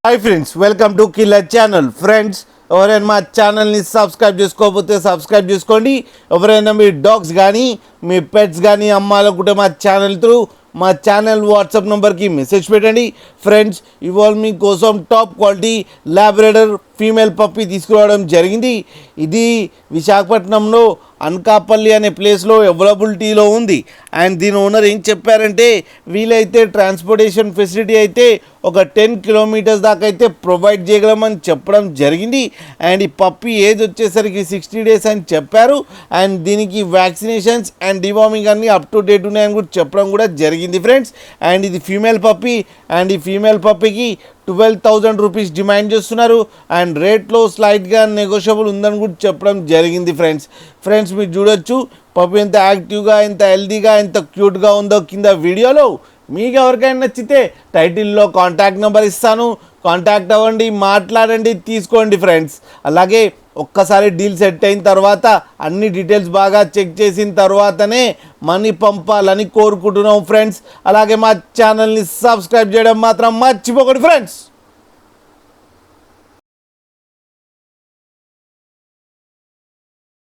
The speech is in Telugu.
Hi friends, welcome to killer channel. Friends, ఎవరైనా మా ఛానల్ని సబ్స్క్రైబ్ చేసుకోకపోతే సబ్స్క్రైబ్ చేసుకోండి. ఎవరైనా మీ డాగ్స్ కానీ మీ పెట్స్ కానీ అమ్మాలనుకుంటే మా ఛానల్ వాట్సాప్ నెంబర్కి మెసేజ్ పెట్టండి. ఫ్రెండ్స్, ఇవాళ మీకోసం టాప్ క్వాలిటీ లాబ్రాడర్ ఫీమేల్ పప్పీ తీసుకురావడం జరిగింది. ఇది విశాఖపట్నంలో అనకాపల్లి అనే ప్లేస్లో అవైలబిలిటీలో ఉంది. అండ్ దీని ఓనర్ ఏం చెప్పారంటే, వీలైతే ట్రాన్స్పోర్టేషన్ ఫెసిలిటీ అయితే ఒక 10 కిలోమీటర్స్ దాకా అయితే ప్రొవైడ్ చేయగలమని చెప్పడం జరిగింది. అండ్ ఈ పప్పీ ఏజ్ వచ్చేసరికి 60 డేస్ అని చెప్పారు. అండ్ దీనికి వ్యాక్సినేషన్స్ అండ్ డివార్మింగ్ అన్నీ అప్ టు డేట్ ఉన్నాయని కూడా చెప్పడం కూడా జరిగింది ఫ్రెండ్స్. అండ్ ఇది ఫీమేల్ పప్పీ. అండ్ ఈ ఫీమేల్ పప్పీకి 12,000 రూపీస్ డిమాండ్ చేస్తున్నారు. అండ్ రేట్లో స్లైట్గా నెగోషియబుల్ ఉందని కూడా చెప్పడం జరిగింది ఫ్రెండ్స్, మీరు చూడొచ్చు పప్పి ఎంత యాక్టివ్గా, ఎంత హెల్తీగా, ఎంత క్యూట్గా ఉందో కింద వీడియోలో. మీకు ఎవరికైనా నచ్చితే టైటిల్లో కాంటాక్ట్ నెంబర్ ఇస్తాను, కాంటాక్ట్ అవ్వండి, మాట్లాడండి, తీసుకోండి ఫ్రెండ్స్. అలాగే ఒక్కసారి డీల్ సెట్ అయిన తర్వాత అన్ని డీటెయిల్స్ బాగా చెక్ చేసిన తర్వాతనే మనీ పంపాలని కోరుకుంటున్నాం ఫ్రెండ్స్. అలాగే మా ఛానల్ని సబ్స్క్రైబ్ చేయడం మాత్రం మర్చిపోకండి ఫ్రెండ్స్.